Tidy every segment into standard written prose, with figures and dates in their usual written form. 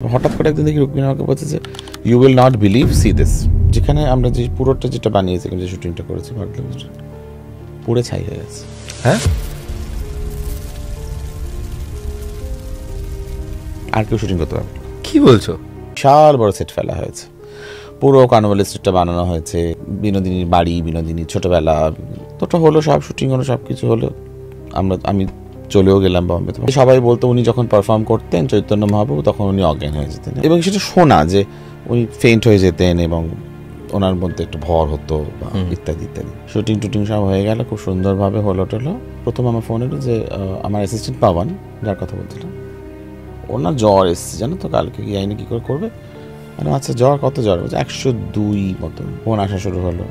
হঠাৎ করে একদিন দেখি রুকমিনী আমাকে বলছে যে you will not believe see this, যেখানে আমরা যে পুরোটা যেটা বানিয়েছিলাম, যে শুটিংটা করেছি পুরো ছাই হয়ে গেছে। হ্যাঁ, আর কেউ শুটিং করতে পারবে? কি বলছো? বিশাল বড় সেট ফেলা হয়েছে, পুরো কার্নিভাল স্ট্রিটটা বানানো হয়েছে, বিনোদিনীর বাড়ি, বিনোদিনীর ছোটবেলা তোটা হলো, সব শুটিং হলো, সব কিছু হলো। আমি চলেও গেলাম বম্বে। সবাই বলতো উনি যখন পারফর্ম করতেন চৈতন্য মহাপ্রভু, তখন উনি অজ্ঞান হয়ে যেতেন, এবং সেটা শোনা যে উনি ফেন্ট হয়ে যেতেন এবং ওনার মধ্যে একটু ভর হতো বা ইত্যাদি ইত্যাদি। শুটিং টুটিং সব হয়ে গেল, খুব সুন্দরভাবে হলো টলো। প্রথম আমার ফোন এলো যে আমার অ্যাসিস্ট্যান্ট পাওয়ান, যার কথা বলছিলাম, ওনার জ্বর এসছে জানো তো, কালকে কি আইনে কী করে করবে। মানে আচ্ছা জ্বর, কত জ্বর? বলছে 102 মতো। ফোন আসা শুরু হলো,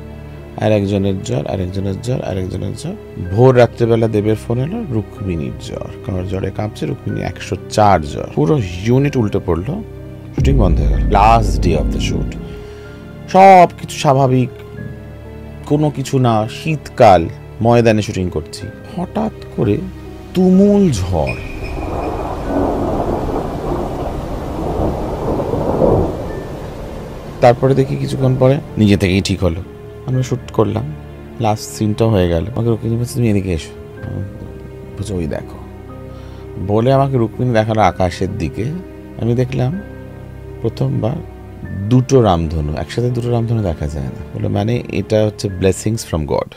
আর একজনের জ্বর, আরেকজনের জ্বর, আরেকজনের জ্বর। ভোর রাত্রেবেলা দেবের ফোন এলো, রুক্মিণীর জ্বর, কারণ জ্বরে কাঁপছে, রুক্মিণী 104 জ্বর। পুরো ইউনিট উল্টে পড়লো, শুটিং বন্ধ হয়ে গেল। Last day of the shoot, সব কিছু স্বাভাবিক, কোনো কিছু না, শীতকাল, ময়দানে শুটিং করছি, হঠাৎ করে তুমুল ঝড়। তারপরে দেখি কিছুক্ষণ পরে নিজে থেকেই ঠিক হলো, আমরা শ্যুট করলাম, লাস্ট সিনটাও হয়ে গেল। আমাকে রুক্মিণী বলছে তুমি এদিকে এসো, বুঝো ওই দেখো, বলে আমাকে রুক্মিণী দেখালো আকাশের দিকে। আমি দেখলাম প্রথমবার দুটো রামধনু একসাথে, দুটো রামধনু দেখা যায় না, বলে মানে এটা হচ্ছে ব্লেসিংস ফ্রম গড।